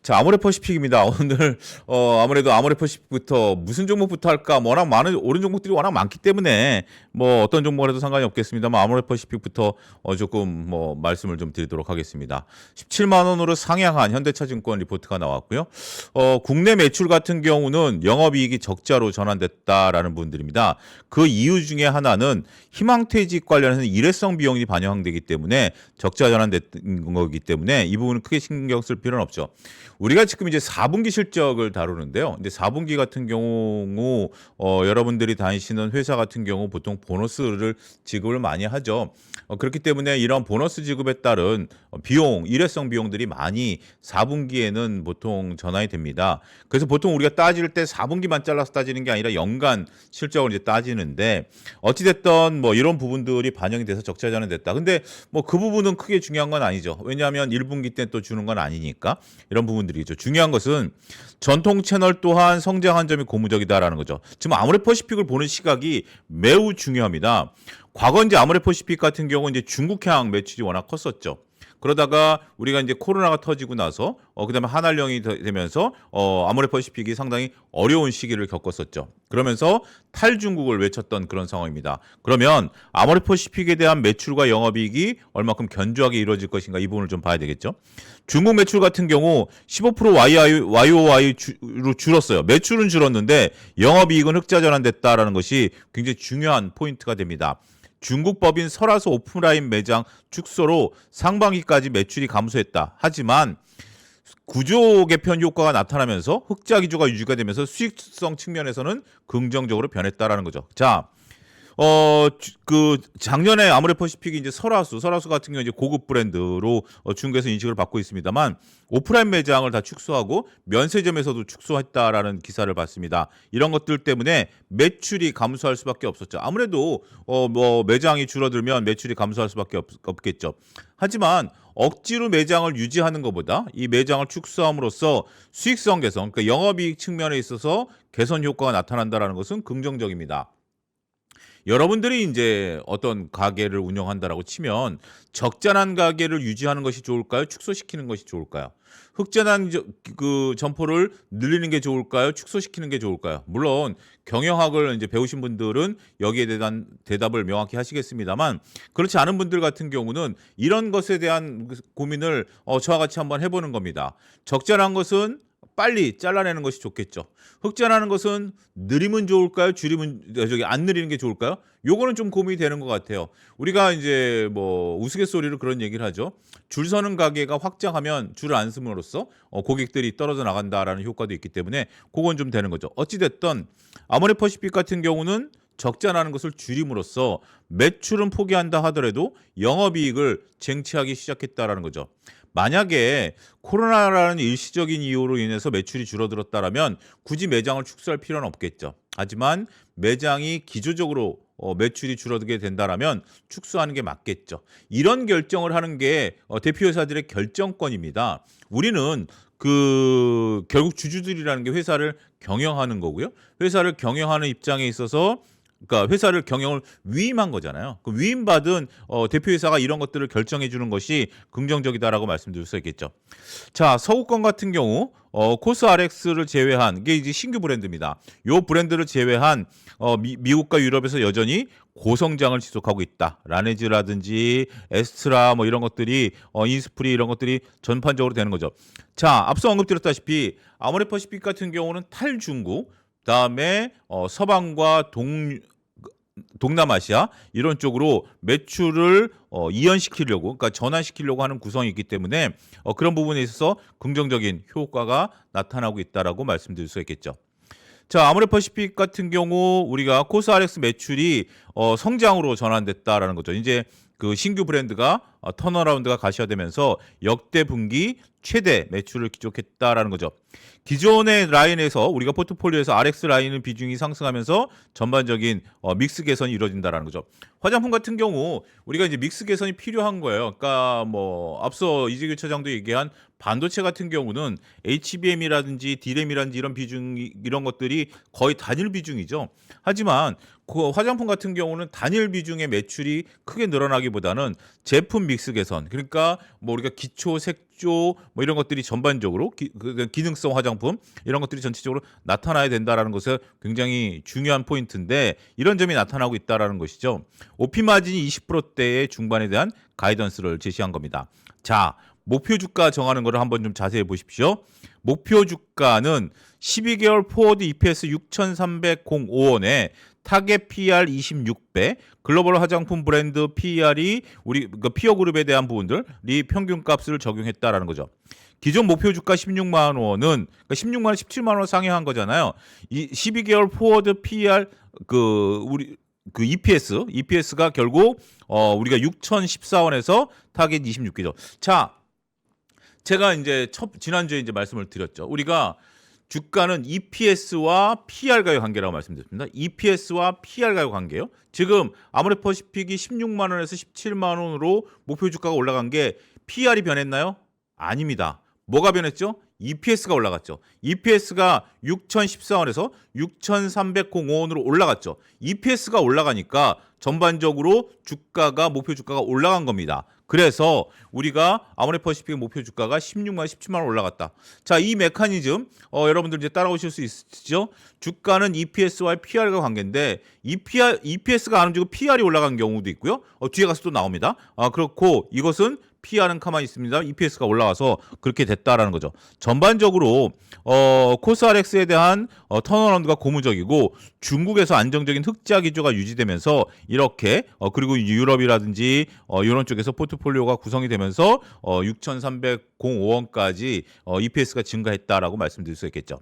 자, 아모레퍼시픽입니다. 오늘 아무래도 아모레퍼시픽부터 무슨 종목부터 할까? 뭐 워낙 많은 오른 종목들이 워낙 많기 때문에 뭐 어떤 종목을 해도 상관이 없겠습니다만 아모레퍼시픽부터 조금 뭐 말씀을 좀 드리도록 하겠습니다. 17만 원으로 상향한 현대차증권 리포트가 나왔고요. 국내 매출 같은 경우는 영업이익이 적자로 전환됐다라는 분들입니다. 그 이유 중에 하나는 희망퇴직 관련해서 일회성 비용이 반영되기 때문에 적자 전환된 거기 때문에 이 부분은 크게 신경 쓸 필요는 없죠. 우리가 지금 이제 4분기 실적을 다루는데요. 근데 4분기 같은 경우 여러분들이 다니시는 회사 같은 경우 보통 보너스를 지급을 많이 하죠. 그렇기 때문에 이런 보너스 지급에 따른 비용, 일회성 비용들이 많이 4분기에는 보통 전환이 됩니다. 그래서 보통 우리가 따질 때 4분기만 잘라서 따지는 게 아니라 연간 실적을 이제 따지는데 어찌 됐든 뭐 이런 부분들이 반영이 돼서 적자 전환됐다. 근데 뭐 그 부분은 크게 중요한 건 아니죠. 왜냐하면 1분기 때 또 주는 건 아니니까 이런 부분들이죠. 중요한 것은 전통 채널 또한 성장한 점이 고무적이다라는 거죠. 지금 아모레퍼시픽을 보는 시각이 매우 중요합니다. 과거 이제 아모레퍼시픽 같은 경우 이제 중국향 매출이 워낙 컸었죠. 그러다가 우리가 이제 코로나가 터지고 나서 그다음에 한한령이 되면서 아모레퍼시픽이 상당히 어려운 시기를 겪었었죠. 그러면서 탈중국을 외쳤던 그런 상황입니다. 그러면 아모레퍼시픽에 대한 매출과 영업이익이 얼마큼 견조하게 이루어질 것인가 이 부분을 좀 봐야 되겠죠. 중국 매출 같은 경우 15% YOY로 줄었어요. 매출은 줄었는데 영업이익은 흑자 전환됐다라는 것이 굉장히 중요한 포인트가 됩니다. 중국 법인 설화소 오프라인 매장 축소로 상반기까지 매출이 감소했다. 하지만 구조 개편 효과가 나타나면서 흑자 기조가 유지가 되면서 수익성 측면에서는 긍정적으로 변했다라는 거죠. 자, 그 작년에 아모레퍼시픽이 이제 설화수 같은 경우 이제 고급 브랜드로 중국에서 인식을 받고 있습니다만 오프라인 매장을 다 축소하고 면세점에서도 축소했다라는 기사를 봤습니다. 이런 것들 때문에 매출이 감소할 수밖에 없었죠. 아무래도 뭐 매장이 줄어들면 매출이 감소할 수밖에 없겠죠. 하지만 억지로 매장을 유지하는 것보다 이 매장을 축소함으로써 수익성 개선, 그러니까 영업이익 측면에 있어서 개선 효과가 나타난다라는 것은 긍정적입니다. 여러분들이 이제 어떤 가게를 운영한다라고 치면 적자난 가게를 유지하는 것이 좋을까요? 축소시키는 것이 좋을까요? 흑자난 그 점포를 늘리는 게 좋을까요? 축소시키는 게 좋을까요? 물론 경영학을 이제 배우신 분들은 여기에 대한 대답을 명확히 하시겠습니다만 그렇지 않은 분들 같은 경우는 이런 것에 대한 고민을 저와 같이 한번 해보는 겁니다. 적자난 것은 빨리 잘라내는 것이 좋겠죠. 흑자나는 것은 느리면 좋을까요? 안 느리는 게 좋을까요? 요거는 좀 고민이 되는 것 같아요. 우리가 이제 뭐 우스갯소리로 그런 얘기를 하죠. 줄 서는 가게가 확장하면 줄을 안 씀으로써 고객들이 떨어져 나간다라는 효과도 있기 때문에 그건 좀 되는 거죠. 어찌됐든 아모레퍼시픽 같은 경우는 적자나는 것을 줄임으로써 매출은 포기한다 하더라도 영업이익을 쟁취하기 시작했다라는 거죠. 만약에 코로나라는 일시적인 이유로 인해서 매출이 줄어들었다라면 굳이 매장을 축소할 필요는 없겠죠. 하지만 매장이 기조적으로 매출이 줄어들게 된다라면 축소하는 게 맞겠죠. 이런 결정을 하는 게 대표회사들의 결정권입니다. 우리는 결국 주주들이라는 게 회사를 경영하는 거고요. 회사를 경영하는 입장에 있어서 그러니까 회사를 경영을 위임한 거잖아요. 그 위임받은 대표이사가 이런 것들을 결정해 주는 것이 긍정적이다라고 말씀드릴 수 있겠죠. 자, 서구권 같은 경우 코스RX를 제외한 이게 이제 신규 브랜드입니다. 이 브랜드를 제외한 미국과 유럽에서 여전히 고성장을 지속하고 있다. 라네즈라든지 에스트라 뭐 이런 것들이 인스프리 이런 것들이 전반적으로 되는 거죠. 자, 앞서 언급드렸다시피 아모레퍼시픽 같은 경우는 탈중국 그다음에 서방과 동남아시아 이런 쪽으로 매출을 이연시키려고 그러니까 전환시키려고 하는 구성이 있기 때문에 그런 부분에 있어서 긍정적인 효과가 나타나고 있다라고 말씀드릴 수 있겠죠. 자, 아모레퍼시픽 같은 경우 우리가 코스RX 매출이 성장으로 전환됐다라는 거죠. 이제 그 신규 브랜드가 턴어라운드가 가시화되면서 역대 분기 최대 매출을 기록했다라는 거죠. 기존의 라인에서 우리가 포트폴리오에서 RX 라인은 비중이 상승하면서 전반적인 믹스 개선이 이루어진다라는 거죠. 화장품 같은 경우 우리가 이제 믹스 개선이 필요한 거예요. 그러니까 뭐 앞서 이재규 차장도 얘기한 반도체 같은 경우는 HBM이라든지 DRAM이라든지 이런 비중 이런 것들이 거의 단일 비중이죠. 하지만 그 화장품 같은 경우는 단일 비중의 매출이 크게 늘어나기보다는 제품 믹스 개선, 그러니까 뭐 우리가 기초 색조 뭐 이런 것들이 전반적으로 기능성 화장품 이런 것들이 전체적으로 나타나야 된다라는 것은 굉장히 중요한 포인트인데 이런 점이 나타나고 있다라는 것이죠. OP 마진이 20%대의 중반에 대한 가이던스를 제시한 겁니다. 자, 목표 주가 정하는 거를 한번 좀 자세히 보십시오. 목표 주가는 12개월 포워드 EPS 6,305원에 타겟 PER 26배, 글로벌 화장품 브랜드 PER이 우리 피어 그룹에 대한 부분들이 평균값을 적용했다라는 거죠. 기존 목표 주가 16만 원은 그러니까 16만 원, 17만 원 상회한 거잖아요. 이 12개월 포워드 PER 우리 EPS가 결국 우리가 6,014원에서 타겟 26개죠. 자, 제가 이제 지난주에 이제 말씀을 드렸죠. 우리가 주가는 EPS와 PR과의 관계라고 말씀드렸습니다. EPS와 PR과의 관계요. 지금 아모레퍼시픽이 16만 원에서 17만 원으로 목표 주가가 올라간 게 PR이 변했나요? 아닙니다. 뭐가 변했죠? EPS가 올라갔죠. EPS가 6,014원에서 6,305원으로 올라갔죠. EPS가 올라가니까 전반적으로 주가가 목표 주가가 올라간 겁니다. 그래서 우리가 아모레퍼시픽 목표 주가가 16만 원, 17만 원 올라갔다. 자, 이 메커니즘 여러분들 이제 따라오실 수 있으시죠? 주가는 EPS와 PR과 관계인데 EPS가 안 움직이고 PR이 올라간 경우도 있고요. 뒤에 가서 또 나옵니다. 그렇고 이것은 PR은 가만히 있습니다. EPS가 올라와서 그렇게 됐다라는 거죠. 전반적으로 코스RX에 대한 턴어라운드가 고무적이고 중국에서 안정적인 흑자 기조가 유지되면서 이렇게 그리고 유럽이라든지 이런 쪽에서 포트폴리오가 구성이 되면서 6,305원까지 EPS가 증가했다라고 말씀드릴 수 있겠죠.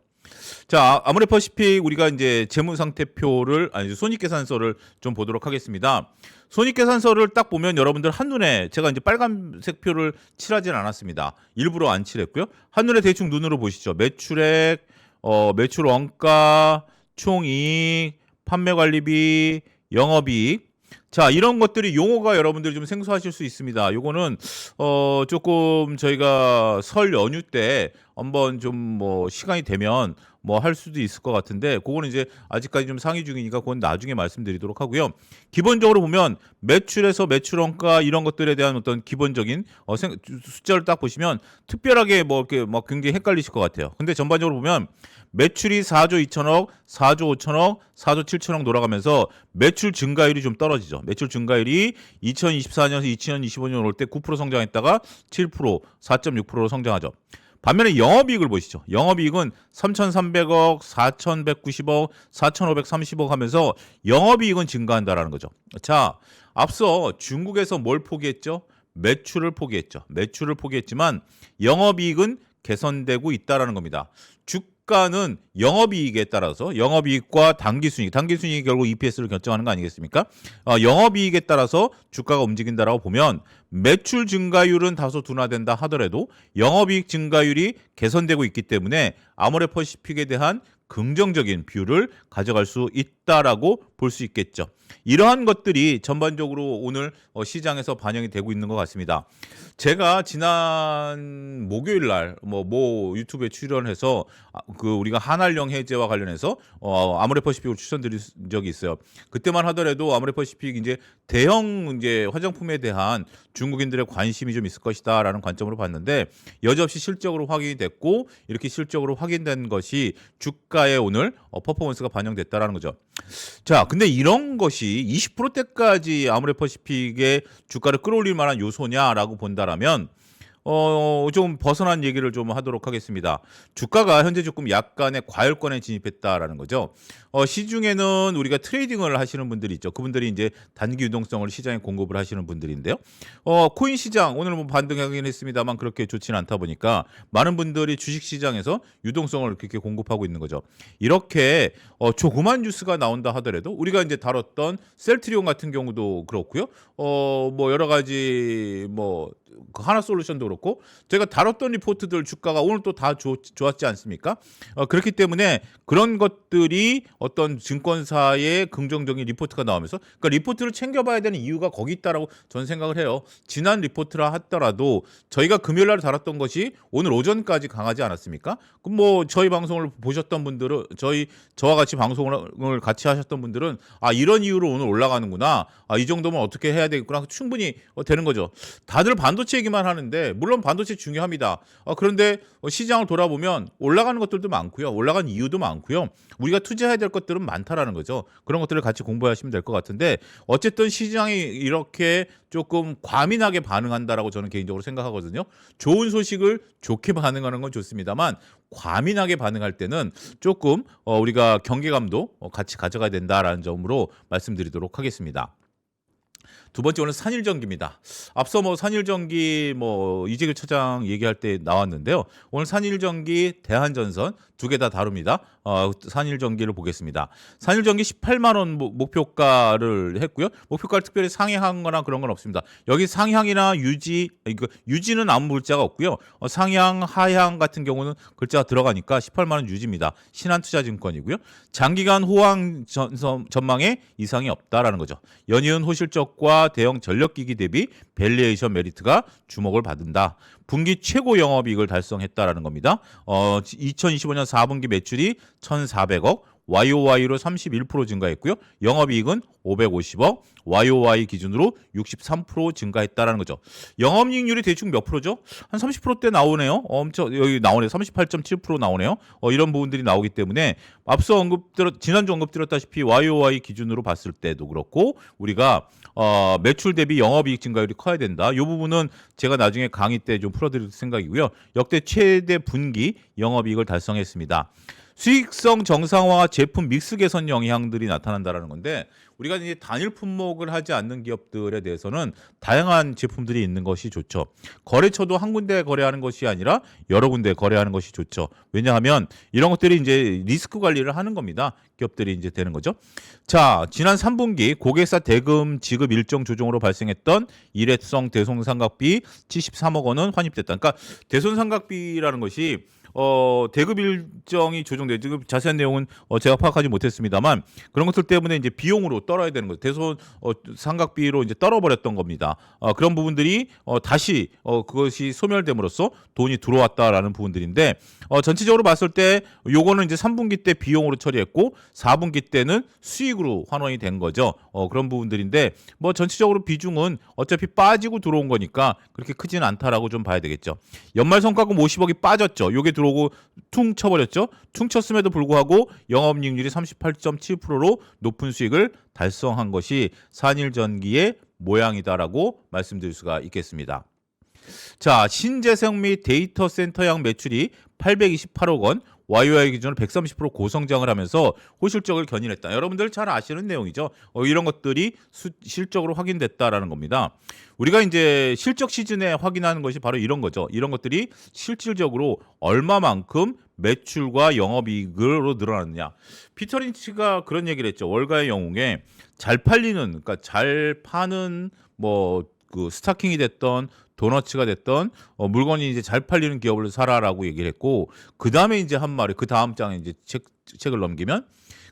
자, 아모레퍼시픽 우리가 이제 재무 상태표를 손익계산서를 좀 보도록 하겠습니다. 손익계산서를 딱 보면 여러분들 한눈에 제가 이제 빨간색 표를 칠하진 않았습니다. 일부러 안 칠했고요. 한눈에 대충 눈으로 보시죠. 매출액, 매출 원가, 총이익, 판매관리비, 영업이익. 자, 이런 것들이 용어가 여러분들이 좀 생소하실 수 있습니다. 요거는 조금 저희가 설 연휴 때 한번 좀 뭐 시간이 되면 뭐 할 수도 있을 것 같은데 그거는 이제 아직까지 좀 상의 중이니까 그건 나중에 말씀드리도록 하고요. 기본적으로 보면 매출에서 매출 원가 이런 것들에 대한 어떤 기본적인 숫자를 딱 보시면 특별하게 뭐 이렇게 막 굉장히 헷갈리실 것 같아요. 근데 전반적으로 보면 매출이 4조 2천억, 4조 5천억, 4조 7천억 돌아가면서 매출 증가율이 좀 떨어지죠. 매출 증가율이 2024년에서 2025년 올 때 9% 성장했다가 7%, 4.6%로 성장하죠. 반면에 영업이익을 보시죠. 영업이익은 3,300억, 4,190억, 4,530억 하면서 영업이익은 증가한다라는 거죠. 자, 앞서 중국에서 뭘 포기했죠? 매출을 포기했죠. 매출을 포기했지만 영업이익은 개선되고 있다라는 겁니다. 주가는 영업이익에 따라서 영업이익과 당기순이익이 결국 EPS를 결정하는 거 아니겠습니까? 영업이익에 따라서 주가가 움직인다라고 보면 매출 증가율은 다소 둔화된다 하더라도 영업이익 증가율이 개선되고 있기 때문에 아모레퍼시픽에 대한 긍정적인 뷰를 가져갈 수 있다라고 볼 수 있겠죠. 이러한 것들이 전반적으로 오늘 시장에서 반영이 되고 있는 것 같습니다. 제가 지난 목요일 날 뭐 유튜브에 출연해서 우리가 한알령 해제와 관련해서 아모레퍼시픽을 추천드린 적이 있어요. 그때만 하더라도 아모레퍼시픽 이제 대형 이제 화장품에 대한 중국인들의 관심이 좀 있을 것이다라는 관점으로 봤는데 여지없이 실적으로 확인이 됐고 이렇게 실적으로 확인된 것이 주가에 오늘 퍼포먼스가 반영됐다라는 거죠. 자, 근데 이런 것이 20%대까지 아모레퍼시픽의 주가를 끌어올릴 만한 요소냐라고 본다라면 좀 벗어난 얘기를 좀 하도록 하겠습니다. 주가가 현재 조금 약간의 과열권에 진입했다라는 거죠. 시중에는 우리가 트레이딩을 하시는 분들이 있죠. 그분들이 이제 단기 유동성을 시장에 공급을 하시는 분들인데요. 코인 시장 오늘 뭐 반등하긴 했습니다만 그렇게 좋지는 않다 보니까 많은 분들이 주식 시장에서 유동성을 그렇게 공급하고 있는 거죠. 이렇게 조그만 뉴스가 나온다 하더라도 우리가 이제 다뤘던 셀트리온 같은 경우도 그렇고요. 뭐 여러 가지 뭐 그 하나솔루션도 그렇고 제가 다뤘던 리포트들 주가가 오늘 또 다 좋았지 않습니까? 그렇기 때문에 그런 것들이 어떤 증권사의 긍정적인 리포트가 나오면서 그러니까 리포트를 챙겨봐야 되는 이유가 거기 있다라고 저는 생각을 해요. 지난 리포트라 하더라도 저희가 금요일 날 다뤘던 것이 오늘 오전까지 강하지 않았습니까? 그럼 뭐 저희 방송을 보셨던 분들은 저와 같이 방송을 같이 하셨던 분들은 이런 이유로 오늘 올라가는구나. 이 정도면 어떻게 해야 되겠구나. 충분히 되는 거죠. 다들 반도체 얘기만 하는데 물론 반도체 중요합니다. 그런데 시장을 돌아보면 올라가는 것들도 많고요. 올라간 이유도 많고요. 우리가 투자해야 될 것들은 많다라는 거죠. 그런 것들을 같이 공부하시면 될 것 같은데 어쨌든 시장이 이렇게 조금 과민하게 반응한다라고 저는 개인적으로 생각하거든요. 좋은 소식을 좋게 반응하는 건 좋습니다만 과민하게 반응할 때는 조금 우리가 경계감도 같이 가져가야 된다라는 점으로 말씀드리도록 하겠습니다. 두 번째 오늘 산일전기입니다. 앞서 뭐 산일전기 이재규 차장 얘기할 때 나왔는데요. 오늘 산일전기, 대한전선 두 개 다 다룹니다. 산일전기를 보겠습니다. 산일전기 18만 원 목표가를 했고요. 목표가를 특별히 상향한 거나 그런 건 없습니다. 여기 상향이나 유지는 아무 글자가 없고요. 상향, 하향 같은 경우는 글자가 들어가니까 18만 원 유지입니다. 신한투자증권이고요. 장기간 호황 전망에 이상이 없다라는 거죠. 연이은 호실적과 대형 전력기기 대비 밸류에이션 메리트가 주목을 받는다. 분기 최고 영업이익을 달성했다라는 겁니다. 2025년 4분기 매출이 1,400억, YOY로 31% 증가했고요. 영업이익은 550억, YOY 기준으로 63% 증가했다라는 거죠. 영업이익률이 대충 몇 프로죠? 한 30%대 나오네요. 여기 나오네요. 38.7% 나오네요. 이런 부분들이 나오기 때문에 앞서 지난주 언급드렸다시피 YOY 기준으로 봤을 때도 그렇고 우리가 매출 대비 영업이익 증가율이 커야 된다. 이 부분은 제가 나중에 강의 때 좀 풀어드릴 생각이고요. 역대 최대 분기 영업이익을 달성했습니다. 수익성 정상화와 제품 믹스 개선 영향들이 나타난다는 건데 우리가 이제 단일 품목을 하지 않는 기업들에 대해서는 다양한 제품들이 있는 것이 좋죠. 거래처도 한 군데 거래하는 것이 아니라 여러 군데 거래하는 것이 좋죠. 왜냐하면 이런 것들이 이제 리스크 관리를 하는 겁니다. 기업들이 이제 되는 거죠. 자, 지난 3분기 고객사 대금 지급 일정 조정으로 발생했던 일회성 대손상각비 73억 원은 환입됐다. 그러니까 대손상각비라는 것이 대급 일정이 조정돼 지금 자세한 내용은 제가 파악하지 못했습니다만 그런 것들 때문에 이제 비용으로 떨어야 되는 거죠. 대손 상각비로 이제 떨어버렸던 겁니다. 그런 부분들이 다시 그것이 소멸됨으로써 돈이 들어왔다라는 부분들인데 전체적으로 봤을 때 요거는 이제 3분기 때 비용으로 처리했고 4분기 때는 수익으로 환원이 된 거죠. 그런 부분들인데 전체적으로 비중은 어차피 빠지고 들어온 거니까 그렇게 크지는 않다라고 좀 봐야 되겠죠. 연말 성과금 50억이 빠졌죠. 요게 들어오고 퉁 쳐버렸죠. 퉁 쳤음에도 불구하고 영업이익률이 38.7%로 높은 수익을 달성한 것이 산일전기의 모양이다라고 말씀드릴 수가 있겠습니다. 자, 신재생 및 데이터 센터양 매출이 828억 원, YOY 기준으로 130% 고성장을 하면서 호실적을 견인했다. 여러분들 잘 아시는 내용이죠. 이런 것들이 실적으로 확인됐다라는 겁니다. 우리가 이제 실적 시즌에 확인하는 것이 바로 이런 거죠. 이런 것들이 실질적으로 얼마만큼 매출과 영업이익으로 늘어났느냐. 피터 린치가 그런 얘기를 했죠. 월가의 영웅에 잘 팔리는, 그러니까 잘 파는 그 스타킹이 됐던 도너츠가 됐던 물건이 이제 잘 팔리는 기업을 사라라고 얘기를 했고 그 다음에 이제 한 말이 그 다음 장에 이제 책을 넘기면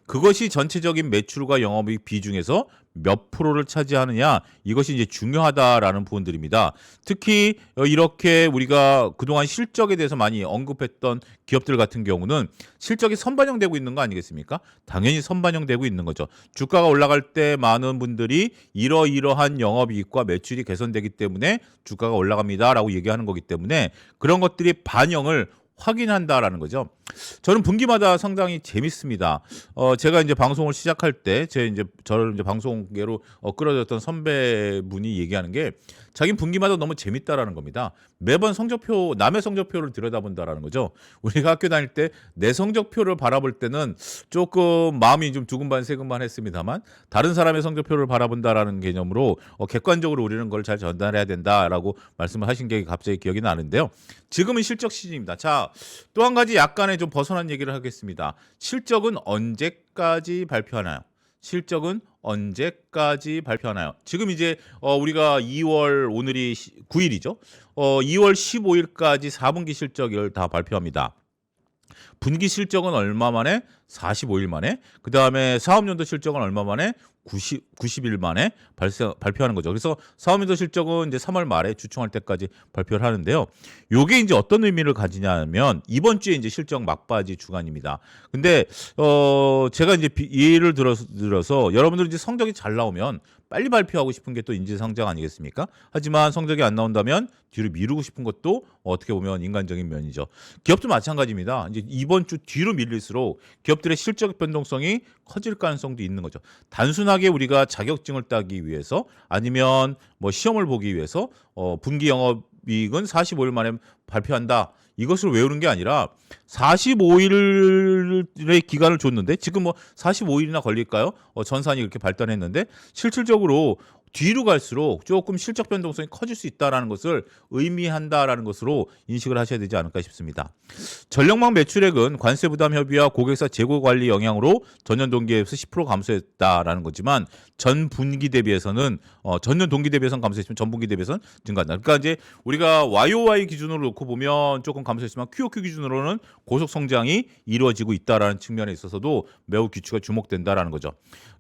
그것이 전체적인 매출과 영업이익 비중에서 몇 프로를 차지하느냐 이것이 이제 중요하다라는 부분들입니다. 특히 이렇게 우리가 그동안 실적에 대해서 많이 언급했던 기업들 같은 경우는 실적이 선반영되고 있는 거 아니겠습니까? 당연히 선반영되고 있는 거죠. 주가가 올라갈 때 많은 분들이 이러이러한 영업이익과 매출이 개선되기 때문에 주가가 올라갑니다라고 얘기하는 거기 때문에 그런 것들이 반영을 확인한다라는 거죠. 저는 분기마다 상당히 재밌습니다. 제가 이제 방송을 시작할 때 저를 이제 방송계로 끌어들였던 선배분이 얘기하는 게 자기는 분기마다 너무 재밌다라는 겁니다. 매번 성적표, 남의 성적표를 들여다본다라는 거죠. 우리가 학교 다닐 때 내 성적표를 바라볼 때는 조금 마음이 좀 두근반 했습니다만 다른 사람의 성적표를 바라본다라는 개념으로 객관적으로 우리는 걸 잘 전달해야 된다라고 말씀을 하신 게 갑자기 기억이 나는데요. 지금은 실적 시즌입니다. 자, 또 한 가지 약간의 좀 벗어난 얘기를 하겠습니다. 실적은 언제까지 발표하나요? 실적은 언제까지 발표하나요? 지금 이제 우리가 2월 오늘이 9일이죠. 2월 15일까지 4분기 실적을 다 발표합니다. 분기 실적은 얼마 만에? 45일 만에. 그다음에 사업연도 실적은 얼마 만에? 90일 만에 발표하는 거죠. 그래서 사업연도 실적은 이제 3월 말에 주총할 때까지 발표를 하는데요. 요게 이제 어떤 의미를 가지냐면 이번 주에 이제 실적 막바지 주간입니다. 근데 제가 이제 예를 들어서 여러분들 이제 성적이 잘 나오면 빨리 발표하고 싶은 게 또 인지상정 아니겠습니까? 하지만 성적이 안 나온다면 뒤로 미루고 싶은 것도 어떻게 보면 인간적인 면이죠. 기업도 마찬가지입니다. 이제 이번 주 뒤로 밀릴수록 기업들의 실적 변동성이 커질 가능성도 있는 거죠. 단순하게 우리가 자격증을 따기 위해서 아니면 뭐 시험을 보기 위해서 분기 영업이익은 45일 만에 발표한다. 이것을 외우는 게 아니라 45일의 기간을 줬는데 지금 뭐 45일이나 걸릴까요? 전산이 그렇게 발달했는데 실질적으로 뒤로 갈수록 조금 실적 변동성이 커질 수 있다는 것을 의미한다라는 것으로 인식을 하셔야 되지 않을까 싶습니다. 전력망 매출액은 관세 부담 협의와 고객사 재고 관리 영향으로 전년 동기에 비해서 10% 감소했다라는 거지만 전 분기 대비해서는 전년 동기 대비해서는 감소했지만 전 분기 대비해서는 증가한다. 그러니까 이제 우리가 YOY 기준으로 놓고 보면 조금 감소했지만 QOQ 기준으로는 고속 성장이 이루어지고 있다라는 측면에 있어서도 매우 규칙가 주목된다라는 거죠.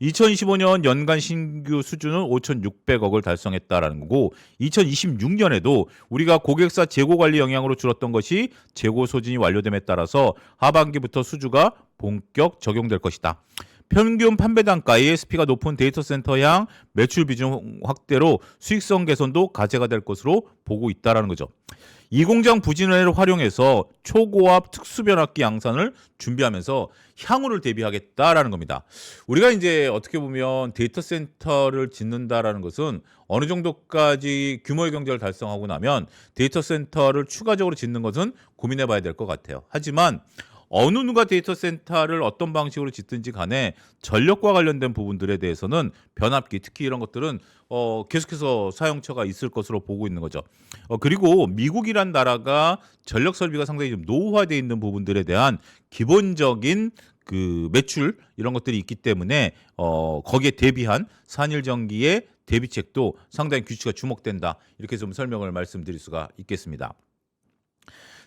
2025년 연간 신규 수준은 5,600억을 달성했다라는 거고 2026년에도 우리가 고객사 재고 관리 영향으로 줄었던 것이 재고 소진이 완료됨에 따라서 하반기부터 수주가 본격 적용될 것이다. 평균 판매 단가 ASP가 높은 데이터 센터향 매출 비중 확대로 수익성 개선도 가제가 될 것으로 보고 있다라는 거죠. 이 공장 부진을 활용해서 초고압 특수변압기 양산을 준비하면서 향후를 대비하겠다라는 겁니다. 우리가 이제 어떻게 보면 데이터 센터를 짓는다라는 것은 어느 정도까지 규모의 경제를 달성하고 나면 데이터 센터를 추가적으로 짓는 것은 고민해 봐야 될 것 같아요. 하지만 어느 누가 데이터 센터를 어떤 방식으로 짓든지 간에 전력과 관련된 부분들에 대해서는 변압기 특히 이런 것들은 계속해서 사용처가 있을 것으로 보고 있는 거죠. 그리고 미국이란 나라가 전력 설비가 상당히 좀 노후화되어 있는 부분들에 대한 기본적인 그 매출 이런 것들이 있기 때문에 거기에 대비한 산일전기의 대비책도 상당히 규칙가 주목된다. 이렇게 좀 설명을 말씀드릴 수가 있겠습니다.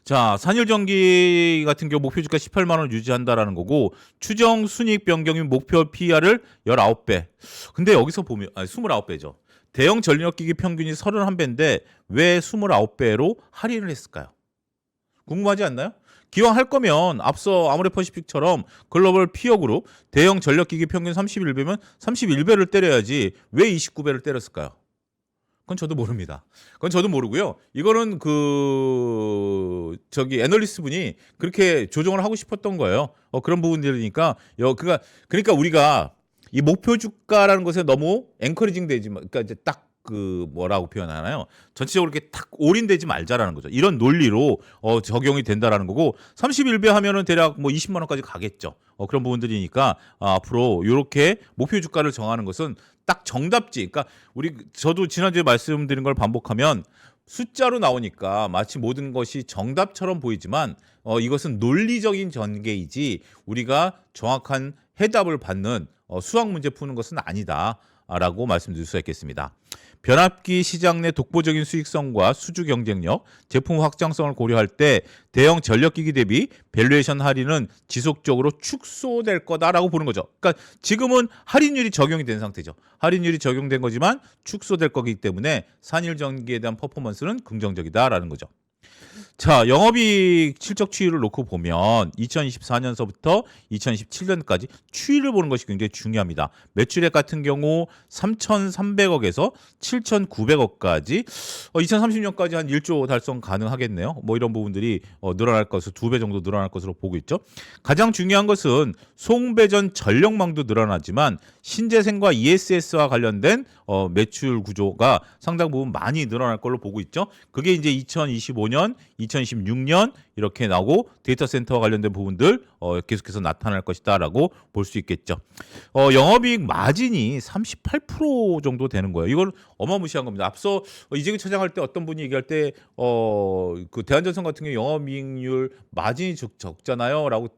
자, 산일전기 같은 경우 목표 주가 18만 원 유지한다라는 거고 추정 순이익 변경인 목표 PER을 19배. 근데 여기서 보면 29배죠. 대형 전력기기 평균이 31배인데 왜 29배로 할인을 했을까요? 궁금하지 않나요? 기왕 할 거면 앞서 아모레퍼시픽처럼 글로벌 피어 그룹 대형 전력기기 평균 31배면 31배를 때려야지 왜 29배를 때렸을까요? 그건 저도 모릅니다. 그건 저도 모르고요. 이거는 애널리스트 분이 그렇게 조정을 하고 싶었던 거예요. 그런 부분들이니까 그러니까 우리가 이 목표 주가라는 것에 너무 앵커리징 되지 그러니까 이제 딱 뭐라고 표현하나요? 전체적으로 이렇게 탁 올인되지 말자라는 거죠. 이런 논리로 적용이 된다라는 거고 31배 하면은 대략 뭐 20만 원까지 가겠죠. 그런 부분들이니까 앞으로 이렇게 목표 주가를 정하는 것은 딱 정답지. 그러니까 저도 지난주에 말씀드린 걸 반복하면 숫자로 나오니까 마치 모든 것이 정답처럼 보이지만 이것은 논리적인 전개이지 우리가 정확한 해답을 받는 수학 문제 푸는 것은 아니다라고 말씀드릴 수 있겠습니다. 변압기 시장 내 독보적인 수익성과 수주 경쟁력, 제품 확장성을 고려할 때 대형 전력기기 대비 밸류에이션 할인은 지속적으로 축소될 거다라고 보는 거죠. 그러니까 지금은 할인율이 적용이 된 상태죠. 할인율이 적용된 거지만 축소될 거기 때문에 산일전기에 대한 퍼포먼스는 긍정적이다라는 거죠. 자, 영업이익 실적 추이를 놓고 보면 2024년서부터 2027년까지 추이를 보는 것이 굉장히 중요합니다. 매출액 같은 경우 3,300억에서 7,900억까지 2030년까지 한 1조 달성 가능하겠네요. 뭐 이런 부분들이 늘어날 것으로 2배 정도 늘어날 것으로 보고 있죠. 가장 중요한 것은 송배전 전력망도 늘어나지만 신재생과 ESS와 관련된 매출 구조가 상당 부분 많이 늘어날 걸로 보고 있죠. 그게 이제 2025년, 2026년 이렇게 나오고 데이터 센터와 관련된 부분들 계속해서 나타날 것이다라고 볼 수 있겠죠. 영업이익 마진이 38% 정도 되는 거예요. 이걸 어마무시한 겁니다. 앞서 이재규 차장 할 때 어떤 분이 얘기할 때 그 대한전선 같은 경우 영업이익률 마진이 적잖아요라고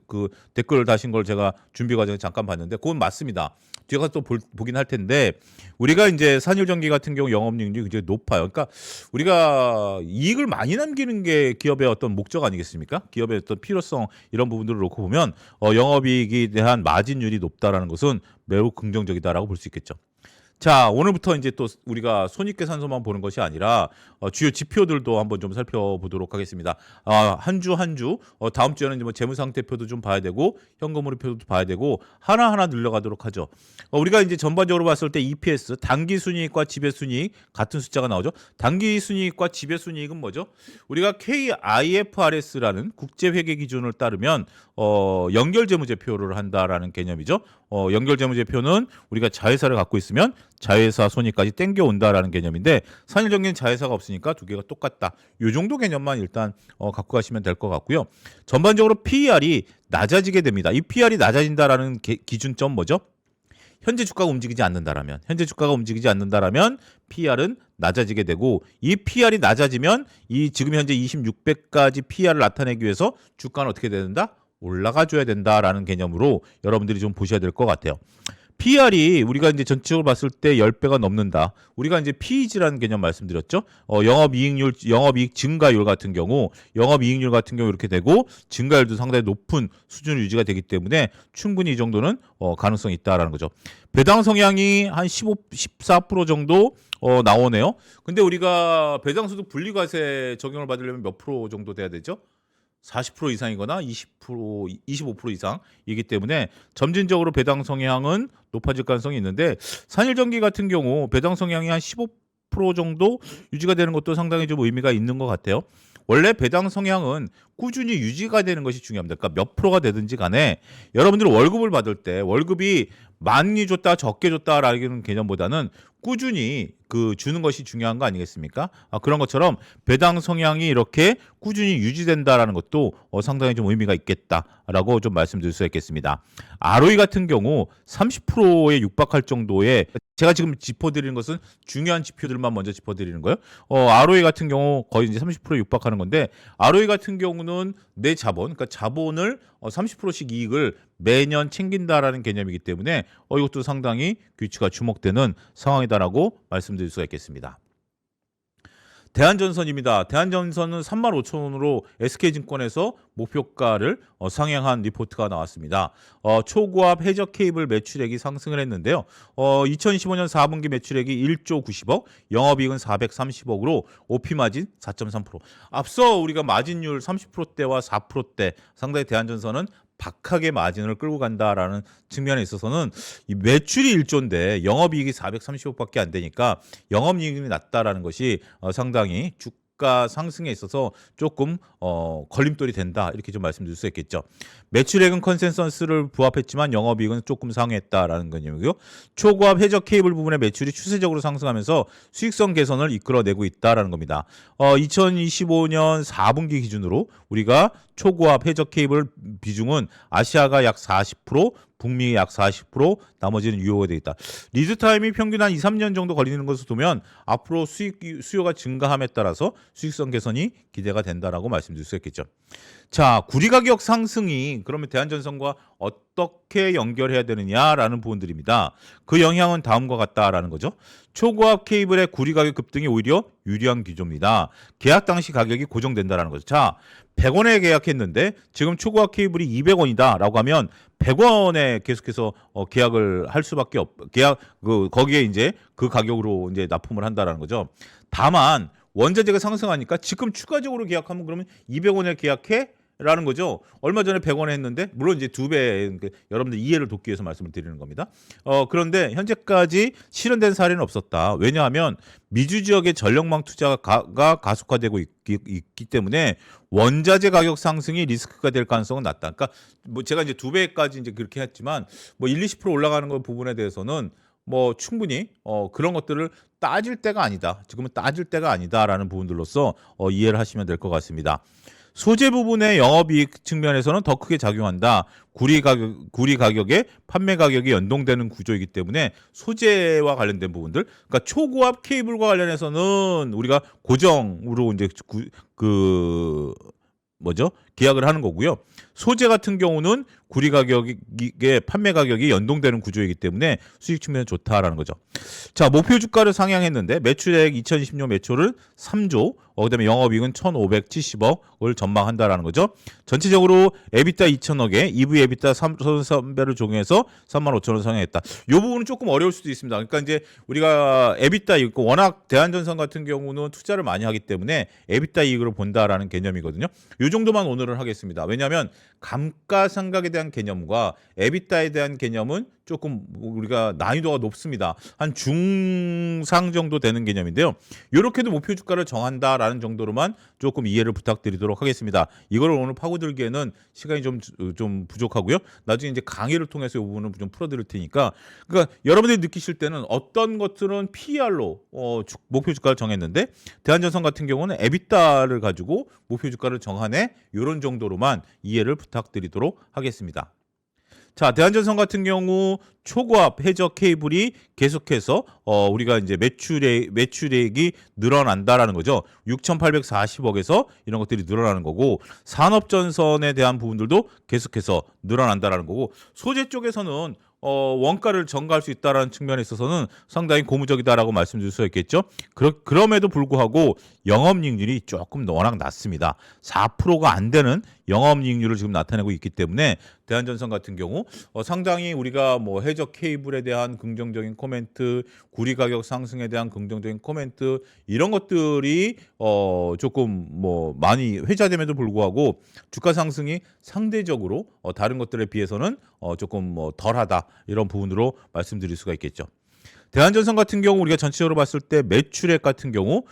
그 댓글을 다신 걸 제가 준비 과정에 잠깐 봤는데 그건 맞습니다. 뒤에 가서 또 보긴 할 텐데 우리가 이제 산일전기 같은 경우 영업이익률이 굉장히 높아요. 그러니까 우리가 이익을 많이 남기는 게 기업의 어떤 목적 아니겠습니까? 기업의 어떤 필요성 이런 부분들을 놓고 보면 영업이익에 대한 마진율이 높다라는 것은 매우 긍정적이다라고 볼 수 있겠죠. 자, 오늘부터 이제 또 우리가 손익계산서만 보는 것이 아니라 주요 지표들도 한번 좀 살펴보도록 하겠습니다. 한 주 한 주, 다음 주에는 이제 뭐 재무상태표도 좀 봐야 되고 현금흐름표도 봐야 되고 하나하나 늘려가도록 하죠. 우리가 이제 전반적으로 봤을 때 EPS, 단기순이익과 지배순이익 같은 숫자가 나오죠. 단기순이익과 지배순이익은 뭐죠? 우리가 KIFRS라는 국제회계 기준을 따르면 연결재무제표를 한다라는 개념이죠. 연결재무제표는 우리가 자회사를 갖고 있으면 자회사 손익까지 땡겨온다라는 개념인데 산일전기는 자회사가 없으니까 두 개가 똑같다. 이 정도 개념만 일단 갖고 가시면 될 것 같고요. 전반적으로 PER이 낮아지게 됩니다. 이 PER이 낮아진다라는 기준점 뭐죠? 현재 주가가 움직이지 않는다라면 PER은 낮아지게 되고 이 PER이 낮아지면 이 지금 현재 2600까지 PER을 나타내기 위해서 주가는 어떻게 된다? 올라가 줘야 된다라는 개념으로 여러분들이 좀 보셔야 될 것 같아요. PER이 우리가 이제 전체적으로 봤을 때 10배가 넘는다. 우리가 이제 PEG라는 개념 말씀드렸죠. 영업이익 증가율 같은 경우 이렇게 되고 증가율도 상당히 높은 수준을 유지가 되기 때문에 충분히 이 정도는 가능성이 있다라는 거죠. 배당 성향이 한 14% 정도 나오네요. 근데 우리가 배당소득 분리과세 적용을 받으려면 몇 프로 정도 돼야 되죠? 40% 이상이거나 20%, 25% 이상이기 때문에 점진적으로 배당 성향은 높아질 가능성이 있는데 산일전기 같은 경우 배당 성향이 한 15% 정도 유지가 되는 것도 상당히 좀 의미가 있는 것 같아요. 원래 배당 성향은 꾸준히 유지가 되는 것이 중요합니다. 그러니까 몇 프로가 되든지 간에 여러분들 월급을 받을 때 월급이 많이 줬다 적게 줬다라는 개념보다는 꾸준히 주는 것이 중요한 거 아니겠습니까? 그런 것처럼 배당 성향이 이렇게 꾸준히 유지된다라는 것도 상당히 좀 의미가 있겠다라고 좀 말씀드릴 수 있겠습니다. ROE 같은 경우 30%에 육박할 정도의 제가 지금 짚어드리는 것은 중요한 지표들만 먼저 짚어드리는 거예요. ROE 같은 경우 거의 이제 30%에 육박하는 건데 ROE 같은 경우는 내 자본, 그러니까 자본을 30%씩 이익을 매년 챙긴다라는 개념이기 때문에 이것도 상당히 규칙과 주목되는 상황이다라고 말씀드릴 수가 있겠습니다. 대한전선입니다. 대한전선은 35,000원으로 SK증권에서 목표가를 상향한 리포트가 나왔습니다. 초고압 해적 케이블 매출액이 상승을 했는데요. 2025년 4분기 매출액이 1조 90억, 영업이익은 430억으로 OP 마진 4.3%. 앞서 우리가 마진율 30%대와 4%대 상당히 대한전선은 박하게 마진을 끌고 간다라는 측면에 있어서는 이 매출이 1조인데 영업이익이 430억밖에 안 되니까 영업이익이 낮다라는 것이 상당히 주가 상승에 있어서 조금 걸림돌이 된다 이렇게 좀 말씀드릴 수 있겠죠. 매출액은 컨센서스를 부합했지만 영업이익은 조금 상회했다라는 개념이고요. 초고압 해적 케이블 부분의 매출이 추세적으로 상승하면서 수익성 개선을 이끌어내고 있다라는 겁니다. 2025년 4분기 기준으로 우리가 초고압 해적 케이블 비중은 아시아가 약 40%, 북미 약 40%, 나머지는 유효가 되어 있다. 리드 타임이 평균 한 2, 3년 정도 걸리는 것을 두면 앞으로 수요가 증가함에 따라서 수익성 개선이 기대가 된다라고 말씀드릴 수 있겠죠. 자, 구리 가격 상승이 그러면 대한전선과 어떻게 연결해야 되느냐라는 부분들입니다. 그 영향은 다음과 같다라는 거죠. 초고압 케이블의 구리 가격 급등이 오히려 유리한 기조입니다. 계약 당시 가격이 고정된다라는 거죠. 자, 100원에 계약했는데 지금 초고압 케이블이 200원이다라고 하면 100원에 계속해서 계약을 할 수밖에 거기에 이제 그 가격으로 이제 납품을 한다라는 거죠. 다만 원자재가 상승하니까 지금 추가적으로 계약하면 그러면 200원에 계약해? 라는 거죠. 얼마 전에 100원에 했는데 물론 이제 2배 여러분들 이해를 돕기 위해서 말씀을 드리는 겁니다. 그런데 현재까지 실현된 사례는 없었다. 왜냐하면 미주 지역의 전력망 투자가 가속화되고 있기 때문에 원자재 가격 상승이 리스크가 될 가능성은 낮다. 그러니까 뭐 제가 이제 2배까지 이제 그렇게 했지만 뭐 1, 20% 올라가는 거 부분에 대해서는 뭐 충분히 그런 것들을 따질 때가 아니다. 지금은 따질 때가 아니다라는 부분들로서 이해를 하시면 될 것 같습니다. 소재 부분의 영업이익 측면에서는 더 크게 작용한다. 구리 가격에 판매 가격이 연동되는 구조이기 때문에 소재와 관련된 부분들, 그러니까 초고압 케이블과 관련해서는 우리가 고정으로 이제 그 뭐죠? 계약을 하는 거고요. 소재 같은 경우는 구리 가격에 판매 가격이 연동되는 구조이기 때문에 수익 측면은 좋다라는 거죠. 자, 목표 주가를 상향했는데 매출액 2020년 매출은 3조, 그다음에 영업이익은 1,570억을 전망한다라는 거죠. 전체적으로 에비타 2,000억에 EV 에비타 33배를 적용해서 35,000원 상향했다. 이 부분은 조금 어려울 수도 있습니다. 그러니까 이제 우리가 에비타 있고 워낙 대한전선 같은 경우는 투자를 많이 하기 때문에 에비타 이익으로 본다라는 개념이거든요. 이 정도만 오늘은 하겠습니다. 왜냐하면 감가상각에 대한 개념과 에비타에 대한 개념은 조금 우리가 난이도가 높습니다. 한 중상 정도 되는 개념인데요. 이렇게도 목표 주가를 정한다라는 정도로만 조금 이해를 부탁드리도록 하겠습니다. 이거를 오늘 파고들기에는 시간이 좀 부족하고요. 나중에 이제 강의를 통해서 이 부분을 좀 풀어드릴 테니까, 그러니까 여러분들이 느끼실 때는 어떤 것들은 PER로 목표 주가를 정했는데 대한전선 같은 경우는 에비타를 가지고 목표 주가를 정하네, 이런 정도로만 이해를 부탁드리도록 하겠습니다. 자, 대한전선 같은 경우 초고압 해저 케이블이 계속해서 우리가 이제 매출액이 늘어난다라는 거죠. 6,840억에서 이런 것들이 늘어나는 거고, 산업전선에 대한 부분들도 계속해서 늘어난다라는 거고, 소재 쪽에서는 원가를 전가할 수 있다라는 측면에 있어서는 상당히 고무적이다라고 말씀드릴 수 있겠죠. 그럼에도 불구하고 영업이익률이 조금 워낙 낮습니다. 4%가 안 되는 영업이익률을 지금 나타내고 있기 때문에 대한전선 같은 경우 상당히 우리가 뭐 해저 케이블에 대한 긍정적인 코멘트, 구리 가격 상승에 대한 긍정적인 코멘트, 이런 것들이 조금 뭐 많이 회자됨에도 불구하고 주가 상승이 상대적으로 다른 것들에 비해서는 조금 뭐 덜하다, 이런 부분으로 말씀드릴 수가 있겠죠. 대한전선 같은 경우 우리가 전체적으로 봤을 때 매출액 같은 경우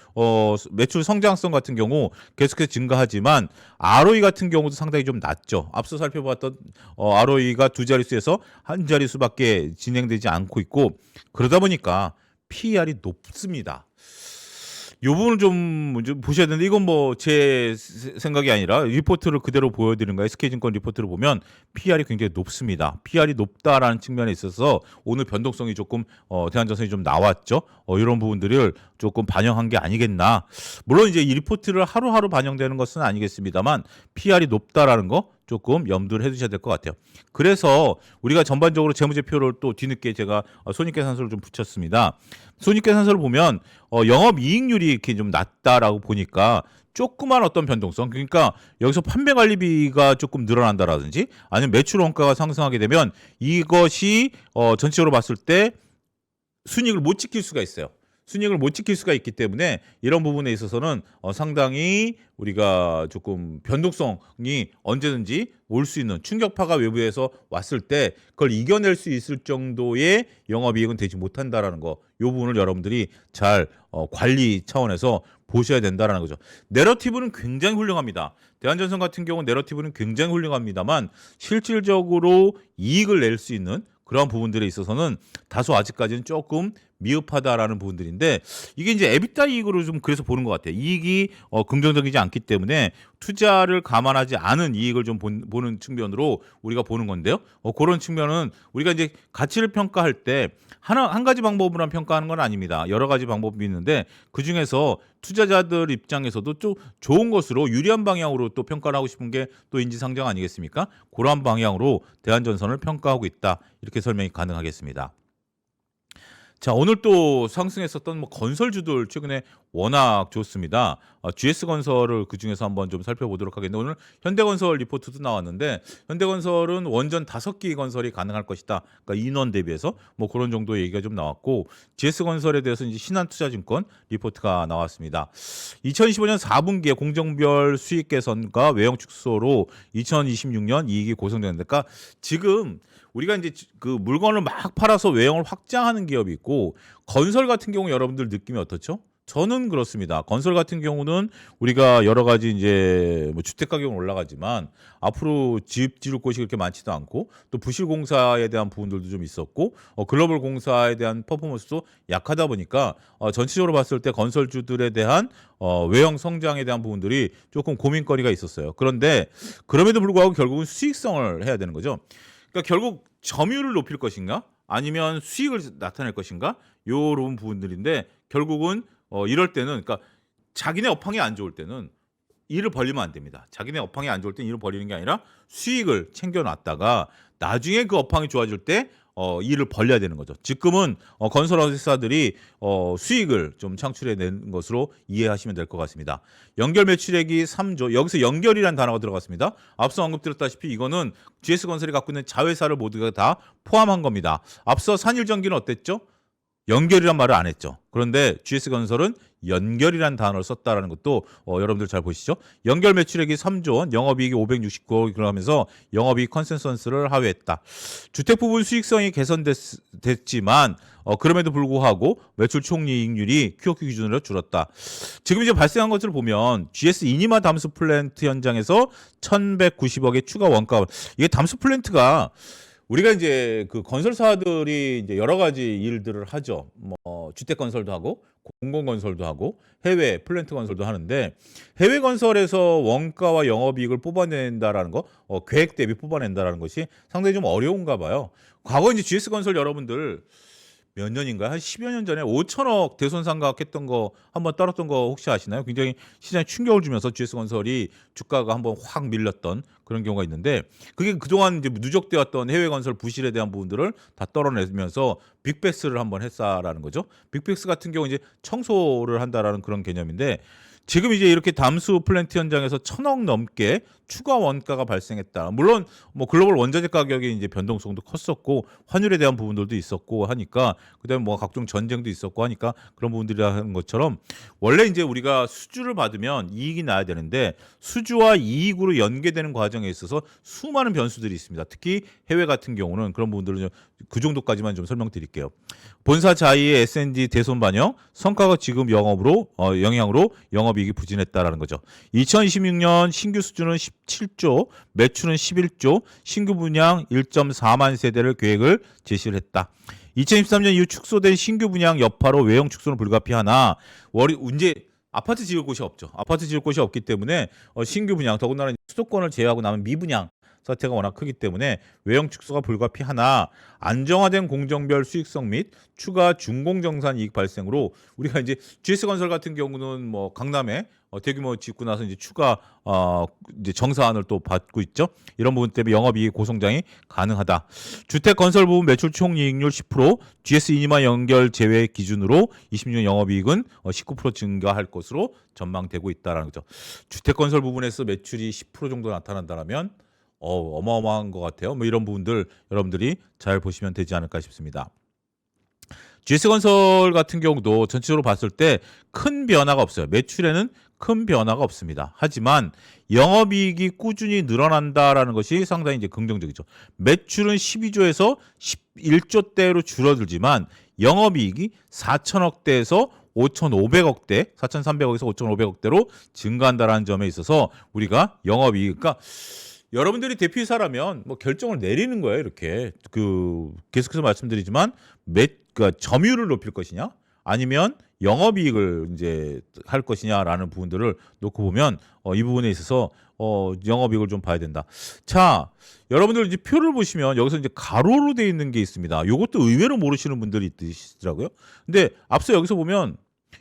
매출 성장성 같은 경우 계속해서 증가하지만 ROE 같은 경우도 상당히 좀 낮죠. 앞서 살펴봤던 ROE가 두 자릿수에서 한 자릿수밖에 진행되지 않고 있고, 그러다 보니까 PER이 높습니다. 이 부분을 좀 보셔야 되는데, 이건 뭐 제 생각이 아니라 리포트를 그대로 보여드리는 거예요. SK증권 리포트를 보면 PER이 굉장히 높습니다. PER이 높다라는 측면에 있어서 오늘 변동성이 조금 대한전선이 좀 나왔죠. 이런 부분들을 조금 반영한 게 아니겠나. 물론 이제 이 리포트를 하루하루 반영되는 것은 아니겠습니다만 PER이 높다라는 거 조금 염두를 해두셔야 될 것 같아요. 그래서 우리가 전반적으로 재무제표를 또 뒤늦게 제가 손익계산서를 좀 붙였습니다. 손익계산서를 보면 영업이익률이 이렇게 좀 낮다라고 보니까 조그만 어떤 변동성, 그러니까 여기서 판매관리비가 조금 늘어난다라든지 아니면 매출 원가가 상승하게 되면 이것이 전체적으로 봤을 때 순이익을 못 지킬 수가 있어요. 순이익을 못 지킬 수가 있기 때문에 이런 부분에 있어서는 상당히 우리가 조금 변동성이 언제든지 올 수 있는, 충격파가 외부에서 왔을 때 그걸 이겨낼 수 있을 정도의 영업이익은 되지 못한다라는 거, 이 부분을 여러분들이 잘 관리 차원에서 보셔야 된다라는 거죠. 내러티브는 굉장히 훌륭합니다. 대한전선 같은 경우 내러티브는 굉장히 훌륭합니다만 실질적으로 이익을 낼 수 있는 그런 부분들에 있어서는 다소 아직까지는 조금 미흡하다라는 부분들인데, 이게 이제 에비타 이익으로 좀 그래서 보는 것 같아요. 이익이 긍정적이지 않기 때문에 투자를 감안하지 않은 이익을 좀 보는 측면으로 우리가 보는 건데요. 그런 측면은 우리가 이제 가치를 평가할 때 한 가지 방법으로만 평가하는 건 아닙니다. 여러 가지 방법이 있는데 그 중에서 투자자들 입장에서도 좀 좋은 것으로 유리한 방향으로 또 평가를 하고 싶은 게 또 인지상정 아니겠습니까? 그러한 방향으로 대한전선을 평가하고 있다, 이렇게 설명이 가능하겠습니다. 자, 오늘 또 상승했었던 뭐 건설주들 최근에 워낙 좋습니다. GS건설을 그중에서 한번 좀 살펴보도록 하겠는데, 오늘 현대건설 리포트도 나왔는데 현대건설은 원전 5기 건설이 가능할 것이다. 그러니까 인원 대비해서 뭐 그런 정도의 얘기가 좀 나왔고, GS건설에 대해서 이제 신한투자증권 리포트가 나왔습니다. 2025년 4분기에 공정별 수익 개선과 외형 축소로 2026년 이익이 고정되는데, 그러니까 지금 우리가 이제 그 물건을 막 팔아서 외형을 확장하는 기업이 있고, 건설 같은 경우 여러분들 느낌이 어떻죠? 저는 그렇습니다. 건설 같은 경우는 우리가 여러 가지 이제 뭐 주택 가격은 올라가지만 앞으로 집 지을 곳이 그렇게 많지도 않고 또 부실 공사에 대한 부분들도 좀 있었고 글로벌 공사에 대한 퍼포먼스도 약하다 보니까 전체적으로 봤을 때 건설주들에 대한 외형 성장에 대한 부분들이 조금 고민거리가 있었어요. 그런데 그럼에도 불구하고 결국은 수익성을 해야 되는 거죠. 그러니까 결국 점유율을 높일 것인가 아니면 수익을 나타낼 것인가 요런 부분들인데 결국은 이럴 때는 그러니까 자기네 업황이 안 좋을 때는 일을 벌리면 안 됩니다. 자기네 업황이 안 좋을 때는 일을 벌리는 게 아니라 수익을 챙겨놨다가 나중에 그 업황이 좋아질 때 일을 벌려야 되는 거죠. 지금은 건설회사들이 수익을 좀 창출해낸 것으로 이해하시면 될 것 같습니다. 연결 매출액이 3조. 여기서 연결이라는 단어가 들어갔습니다. 앞서 언급드렸다시피 이거는 GS건설이 갖고 있는 자회사를 모두가 다 포함한 겁니다. 앞서 산일전기는 어땠죠? 연결이란 말을 안 했죠. 그런데 GS건설은 연결이란 단어를 썼다라는 것도 여러분들 잘 보시죠. 연결 매출액이 3조 원, 영업이익이 569억 그러면서 영업이익 컨센서스를 하회했다. 주택 부분 수익성이 개선됐지만 그럼에도 불구하고 매출 총이익률이 QOQ 기준으로 줄었다. 지금 이제 발생한 것을 보면 GS 이니마 담수 플랜트 현장에서 1,190억의 추가 원가. 이게 담수 플랜트가 우리가 이제 그 건설사들이 이제 여러 가지 일들을 하죠. 뭐 주택 건설도 하고 공공 건설도 하고 해외 플랜트 건설도 하는데 해외 건설에서 원가와 영업이익을 뽑아낸다라는 거, 계획 대비 뽑아낸다라는 것이 상당히 좀 어려운가 봐요. 과거 이제 GS 건설 여러분들 몇 년인가 한 10여 년 전에 5천억 대손상각했던 거 한번 떨었던 거 혹시 아시나요? 굉장히 시장에 충격을 주면서 GS건설이 주가가 한번 확 밀렸던 그런 경우가 있는데 그게 그동안 이제 누적되어 왔던 해외 건설 부실에 대한 부분들을 다 떨어내면서 빅백스를 한번 했다라는 거죠. 빅백스 같은 경우 이제 청소를 한다라는 그런 개념인데 지금 이제 이렇게 담수 플랜트 현장에서 1,000억 넘게 추가 원가가 발생했다. 물론 뭐 글로벌 원자재 가격의 이제 변동성도 컸었고 환율에 대한 부분들도 있었고 하니까 그다음에 뭐 각종 전쟁도 있었고 하니까 그런 부분들이라는 것처럼 원래 이제 우리가 수주를 받으면 이익이 나야 되는데 수주와 이익으로 연계되는 과정에 있어서 수많은 변수들이 있습니다. 특히 해외 같은 경우는 그런 부분들은 그 정도까지만 좀 설명드릴게요. 본사 자의의 S&D 대손 반영, 성과가 지금 영향으로 영업이익이 부진했다라는 거죠. 2026년 신규 수주는 17조, 매출은 11조, 신규 분양 1.4만 세대를 계획을 제시를 했다. 2023년 이후 축소된 신규 분양 여파로 외형 축소는 불가피하나 이제 아파트 지을 곳이 없죠. 아파트 지을 곳이 없기 때문에 신규 분양 더군다나 수도권을 제외하고 남은 미분양 사태가 워낙 크기 때문에 외형 축소가 불가피하나 안정화된 공정별 수익성 및 추가 준공정산 이익 발생으로 우리가 이제 GS건설 같은 경우는 뭐 강남에 대규모 짓고 나서 이제 추가 이제 정사안을 또 받고 있죠. 이런 부분 때문에 영업이익 고성장이 가능하다. 주택 건설 부분 매출 총이익률 10%, GS 이니마 연결 제외 기준으로 26년 영업이익은 19% 증가할 것으로 전망되고 있다라는 거죠. 주택 건설 부분에서 매출이 10% 정도 나타난다면 어마어마한 것 같아요. 뭐 이런 부분들 여러분들이 잘 보시면 되지 않을까 싶습니다. GS건설 같은 경우도 전체적으로 봤을 때 큰 변화가 없어요. 매출에는 큰 변화가 없습니다. 하지만 영업이익이 꾸준히 늘어난다라는 것이 상당히 이제 긍정적이죠. 매출은 12조에서 11조대로 줄어들지만 영업이익이 4천억대에서 5,500억대, 4,300억에서 5,500억대로 증가한다라는 점에 있어서 우리가 영업이익, 그러니까 여러분들이 대표이사라면 뭐 결정을 내리는 거예요. 이렇게 계속해서 말씀드리지만 그러니까 점유율을 높일 것이냐, 아니면 영업이익을 이제 할 것이냐라는 부분들을 놓고 보면 이 부분에 있어서 영업이익을 좀 봐야 된다. 자, 여러분들 이제 표를 보시면 여기서 이제 가로로 되어 있는 게 있습니다. 이것도 의외로 모르시는 분들이 있으시더라고요. 근데 앞서 여기서 보면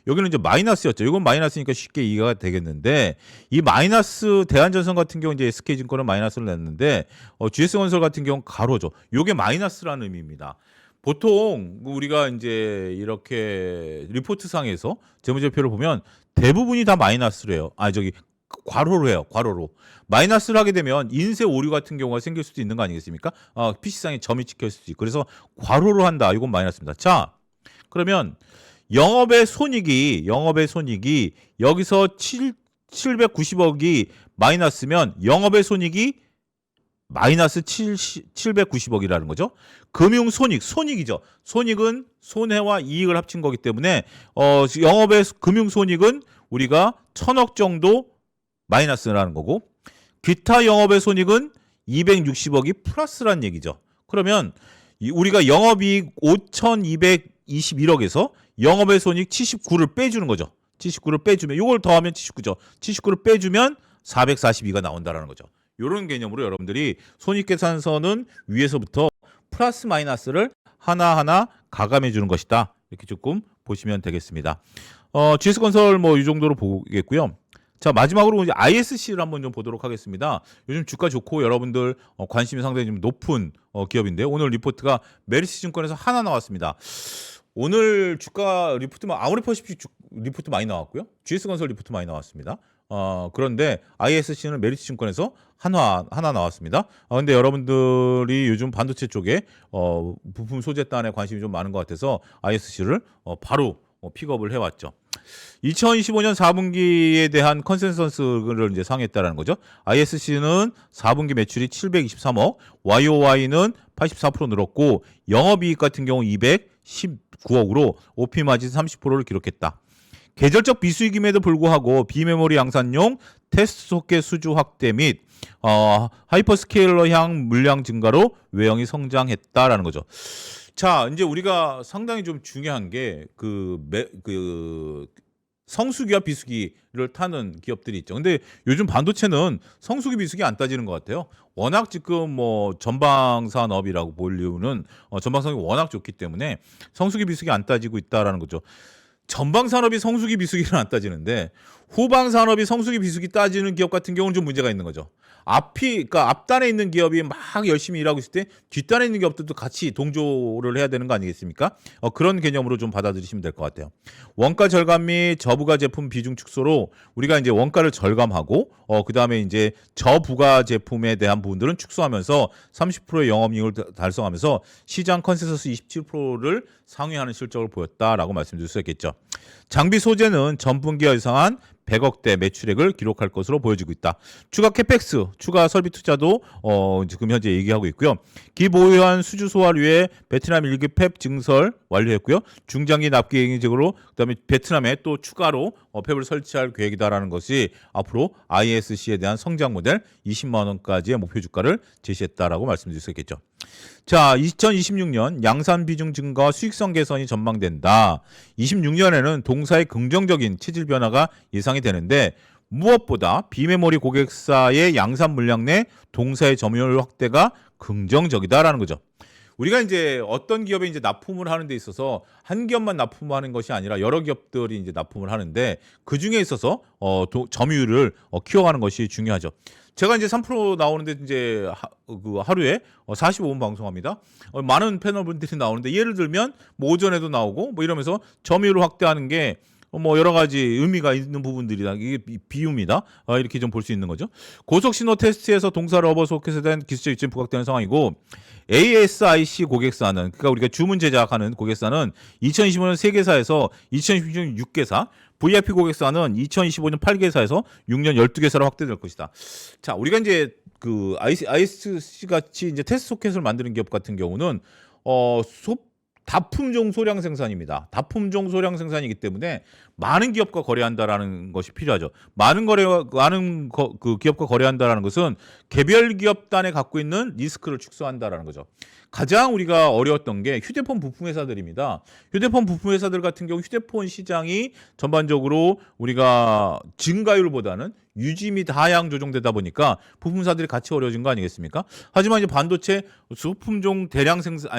여기는 이제 마이너스였죠. 이건 마이너스니까 쉽게 이해가 되겠는데 이 마이너스 대한전선 같은 경우 이제 SK증권은 마이너스를 냈는데 GS건설 같은 경우는 가로죠. 이게 마이너스라는 의미입니다. 보통 우리가 이제 이렇게 리포트상에서 재무제표를 보면 대부분이 다 마이너스로 해요. 괄호로 해요. 괄호로. 마이너스를 하게 되면 인쇄 오류 같은 경우가 생길 수도 있는 거 아니겠습니까? PC상에 점이 찍혀 있을 수도 있고. 그래서 괄호로 한다. 이건 마이너스입니다. 자, 그러면 영업의 손익이 여기서 790억이 마이너스면 영업의 손익이 마이너스 790억이라는 거죠. 손익이죠. 손익은 손해와 이익을 합친 거기 때문에 영업의 금융손익은 우리가 1,000억 정도 마이너스라는 거고, 기타 영업의 손익은 260억이 플러스란 얘기죠. 그러면 우리가 영업이익 5,221억에서 영업의 손익 79를 빼주는 거죠. 79를 빼주면, 이걸 더하면 79죠. 79를 빼주면 442가 나온다라는 거죠. 이런 개념으로 여러분들이 손익계산서는 위에서부터 플러스 마이너스를 하나하나 가감해 주는 것이다. 이렇게 조금 보시면 되겠습니다. GS건설 뭐 이 정도로 보겠고요. 자, 마지막으로 이제 ISC를 한번 좀 보도록 하겠습니다. 요즘 주가 좋고 여러분들 관심이 상당히 좀 높은 기업인데요. 오늘 리포트가 메리츠증권에서 하나 나왔습니다. 오늘 주가 리포트만 아모레퍼시픽 리포트 많이 나왔고요. GS건설 리포트 많이 나왔습니다. 그런데 ISC는 메리츠증권에서 하나 나왔습니다. 근데 여러분들이 요즘 반도체 쪽에 부품 소재단에 관심이 좀 많은 것 같아서 ISC를 바로 픽업을 해왔죠. 2025년 4분기에 대한 컨센서스를 이제 상했다라는 거죠. ISC는 4분기 매출이 723억, YOY는 84% 늘었고 영업이익 같은 경우 219억으로 OP 마진 30%를 기록했다. 계절적 비수익임에도 불구하고 비메모리 양산용 테스트 소켓 수주 확대 및 하이퍼스케일러향 물량 증가로 외형이 성장했다라는 거죠. 자, 이제 우리가 상당히 좀 중요한 게 성수기와 비수기를 타는 기업들이 있죠. 근데 요즘 반도체는 성수기 비수기 안 따지는 것 같아요. 워낙 지금 뭐 전방산업이라고 불리우는 전방산업이 워낙 좋기 때문에 성수기 비수기 안 따지고 있다라는 거죠. 전방산업이 성수기 비수기를 안 따지는데 후방산업이 성수기 비수기 따지는 기업 같은 경우는 좀 문제가 있는 거죠. 그러니까 앞단에 있는 기업이 막 열심히 일하고 있을 때 뒷단에 있는 기업들도 같이 동조를 해야 되는 거 아니겠습니까? 그런 개념으로 좀 받아들이시면 될 것 같아요. 원가 절감 및 저부가 제품 비중 축소로 우리가 이제 원가를 절감하고 그다음에 이제 저부가 제품에 대한 부분들은 축소하면서 30%의 영업이익을 달성하면서 시장 컨센서스 27%를 상회하는 실적을 보였다라고 말씀드릴 수 있겠죠. 장비 소재는 전분기와 유사한 100억대 매출액을 기록할 것으로 보여지고 있다. 추가 캐펙스, 추가 설비 투자도 지금 현재 얘기하고 있고요. 기보유한 수주 소화류의 베트남 1기 팹 증설 완료했고요. 중장기 납기 계획적으로 그다음에 베트남에 또 추가로 팹을 설치할 계획이다라는 것이 앞으로 ISC에 대한 성장 모델 20만 원까지의 목표 주가를 제시했다라고 말씀드릴 수 있겠죠. 자, 2026년 양산 비중 증가와 수익성 개선이 전망된다. 26년에는 동사의 긍정적인 체질 변화가 예상이 되는데 무엇보다 비메모리 고객사의 양산 물량 내 동사의 점유율 확대가 긍정적이다라는 거죠. 우리가 이제 어떤 기업에 이제 납품을 하는 데 있어서 한 기업만 납품하는 것이 아니라 여러 기업들이 이제 납품을 하는데 그 중에 있어서 점유율을 키워가는 것이 중요하죠. 제가 이제 3% 나오는데 이제 하루에 45분 방송합니다. 많은 패널분들이 나오는데 예를 들면 뭐 오전에도 나오고 뭐 이러면서 점유율을 확대하는 게 뭐 여러 가지 의미가 있는 부분들이다. 이게 비유입니다. 이렇게 좀 볼 수 있는 거죠. 고속 신호 테스트에서 동사 러버 소켓에 대한 기술적 이점이 부각되는 상황이고 ASIC 고객사는 그러니까 우리가 주문 제작하는 고객사는 2025년 3개사에서 2026년 6개사, VIP 고객사는 2025년 8개사에서 6년 12개사로 확대될 것이다. 자, 우리가 이제 그 ISC 같이 이제 테스트 소켓을 만드는 기업 같은 경우는 다품종 소량 생산입니다. 다품종 소량 생산이기 때문에 많은 기업과 거래한다라는 것이 필요하죠. 그 기업과 거래한다라는 것은 개별 기업단에 갖고 있는 리스크를 축소한다라는 거죠. 가장 우리가 어려웠던 게 휴대폰 부품 회사들입니다. 휴대폰 부품 회사들 같은 경우 휴대폰 시장이 전반적으로 우리가 증가율보다는 유지 및 하향 조정되다 보니까 부품사들이 같이 어려워진 거 아니겠습니까? 하지만 이제 반도체 소품종 대량 생산,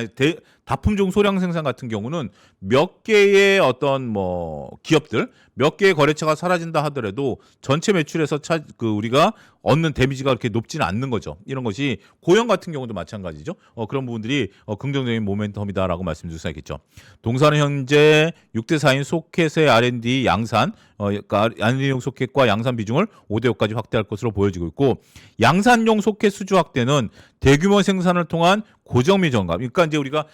다품종 소량 생산 같은 경우는 몇 개의 어떤 뭐 기업들, 몇 개의 거래처가 사라진다 하더라도 전체 매출에서 우리가 얻는 데미지가 그렇게 높지는 않는 거죠. 이런 것이 고용 같은 경우도 마찬가지죠. 그런 부분 부분들이 긍정적인 모멘텀이다라고 말씀드릴 수 있겠죠. 동사는 현재 6대 4인 소켓의 R&D 양산, 그러니까 R&D용 소켓과 양산 비중을 5대 5까지 확대할 것으로 보여지고 있고, 양산용 소켓 수주 확대는 대규모 생산을 통한 고정비 정감. 그러니까 이제 우리가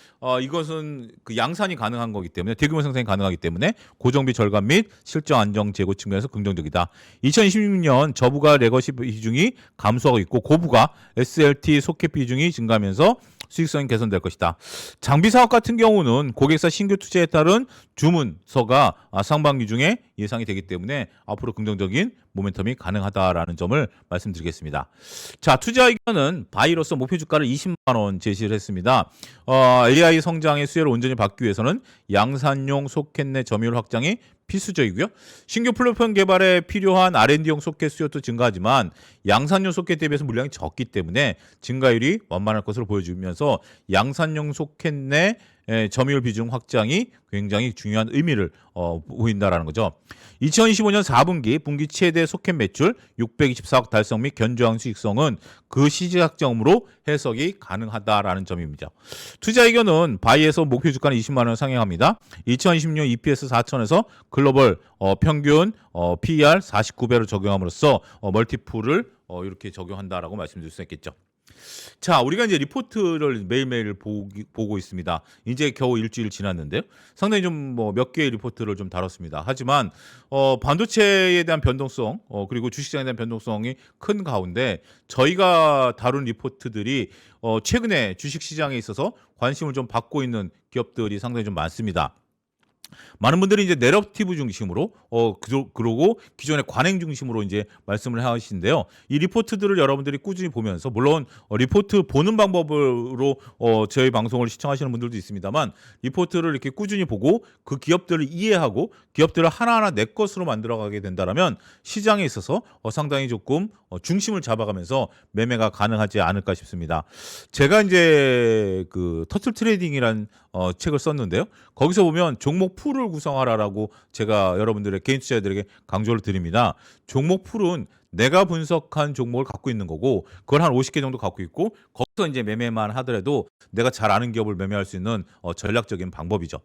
이것은 그 양산이 가능한 거기 때문에, 대규모 생산이 가능하기 때문에 고정비 절감 및 실적 안정 제고 측면에서 긍정적이다. 2026년 저부가 레거시 비중이 감소하고 있고 고부가 SLT 소켓 비중이 증가하면서 수익성이 개선될 것이다. 장비 사업 같은 경우는 고객사 신규 투자에 따른 주문서가 상반기 중에 예상이 되기 때문에 앞으로 긍정적인 모멘텀이 가능하다라는 점을 말씀드리겠습니다. 자, 투자 의견은 바이로서 목표 주가를 20만 원 제시를 했습니다. AI 성장의 수혜를 온전히 받기 위해서는 양산용 소켓 내 점유율 확장이 필수적이고요. 신규 플랫폼 개발에 필요한 R&D용 소켓 수요도 증가하지만 양산용 소켓 대비해서 물량이 적기 때문에 증가율이 완만할 것으로 보여지면서 양산용 소켓 내 점유율 비중 확장이 굉장히 중요한 의미를 보인다라는 거죠. 2025년 4분기 분기 최대 소켓 매출 624억 달성 및 견조한 수익성은 그 시작점으로 해석이 가능하다라는 점입니다. 투자 의견은 바이에서 목표 주가는 20만 원 상향합니다. 2026년 EPS 4천에서 글로벌 평균 PER 49배로 적용함으로써 멀티플을 이렇게 적용한다라고 말씀드릴 수 있겠죠. 자, 우리가 이제 리포트를 매일매일 보고 있습니다. 이제 겨우 일주일 지났는데요. 상당히 좀 몇 개의 리포트를 좀 다뤘습니다. 하지만 반도체에 대한 변동성 그리고 주식시장에 대한 변동성이 큰 가운데 저희가 다룬 리포트들이 최근에 주식시장에 있어서 관심을 좀 받고 있는 기업들이 상당히 좀 많습니다. 많은 분들이 이제 내러티브 중심으로 그러고 기존의 관행 중심으로 이제 말씀을 하시는데요. 이 리포트들을 여러분들이 꾸준히 보면서, 물론 리포트 보는 방법으로 저희 방송을 시청하시는 분들도 있습니다만, 리포트를 이렇게 꾸준히 보고 그 기업들을 이해하고 기업들을 하나하나 내 것으로 만들어가게 된다라면 시장에 있어서 상당히 조금 중심을 잡아가면서 매매가 가능하지 않을까 싶습니다. 제가 이제 그 터틀 트레이딩이라는 책을 썼는데요. 거기서 보면 종목 풀을 구성하라라고 제가 여러분들의 개인 투자자들에게 강조를 드립니다. 종목 풀은 내가 분석한 종목을 갖고 있는 거고, 그걸 한 50개 정도 갖고 있고, 거기서 이제 매매만 하더라도 내가 잘 아는 기업을 매매할 수 있는 전략적인 방법이죠.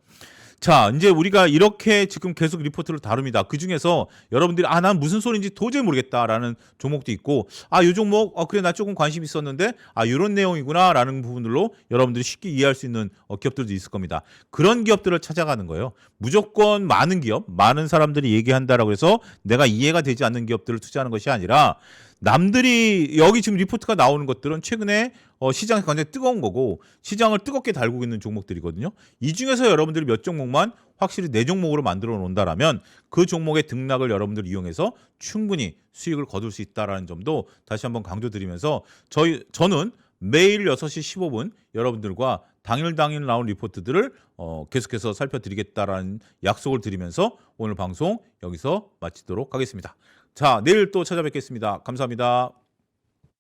자, 이제 우리가 이렇게 지금 계속 리포트를 다룹니다. 그 중에서 여러분들이 난 무슨 소리인지 도저히 모르겠다라는 종목도 있고, 이 종목 그래 나 조금 관심 있었는데 이런 내용이구나라는 부분들로 여러분들이 쉽게 이해할 수 있는 기업들도 있을 겁니다. 그런 기업들을 찾아가는 거예요. 무조건 많은 기업, 많은 사람들이 얘기한다라고 해서 내가 이해가 되지 않는 기업들을 투자하는 것이 아니라, 남들이 여기 지금 리포트가 나오는 것들은 최근에 시장이 굉장히 뜨거운 거고 시장을 뜨겁게 달구고 있는 종목들이거든요. 이 중에서 여러분들이 몇 종목만 확실히 내 종목으로 만들어 놓는다라면 그 종목의 등락을 여러분들 이용해서 충분히 수익을 거둘 수 있다라는 점도 다시 한번 강조드리면서, 저는 매일 6시 15분 여러분들과 당일 나온 리포트들을 계속해서 살펴드리겠다라는 약속을 드리면서 오늘 방송 여기서 마치도록 하겠습니다. 자, 내일 또 찾아뵙겠습니다. 감사합니다.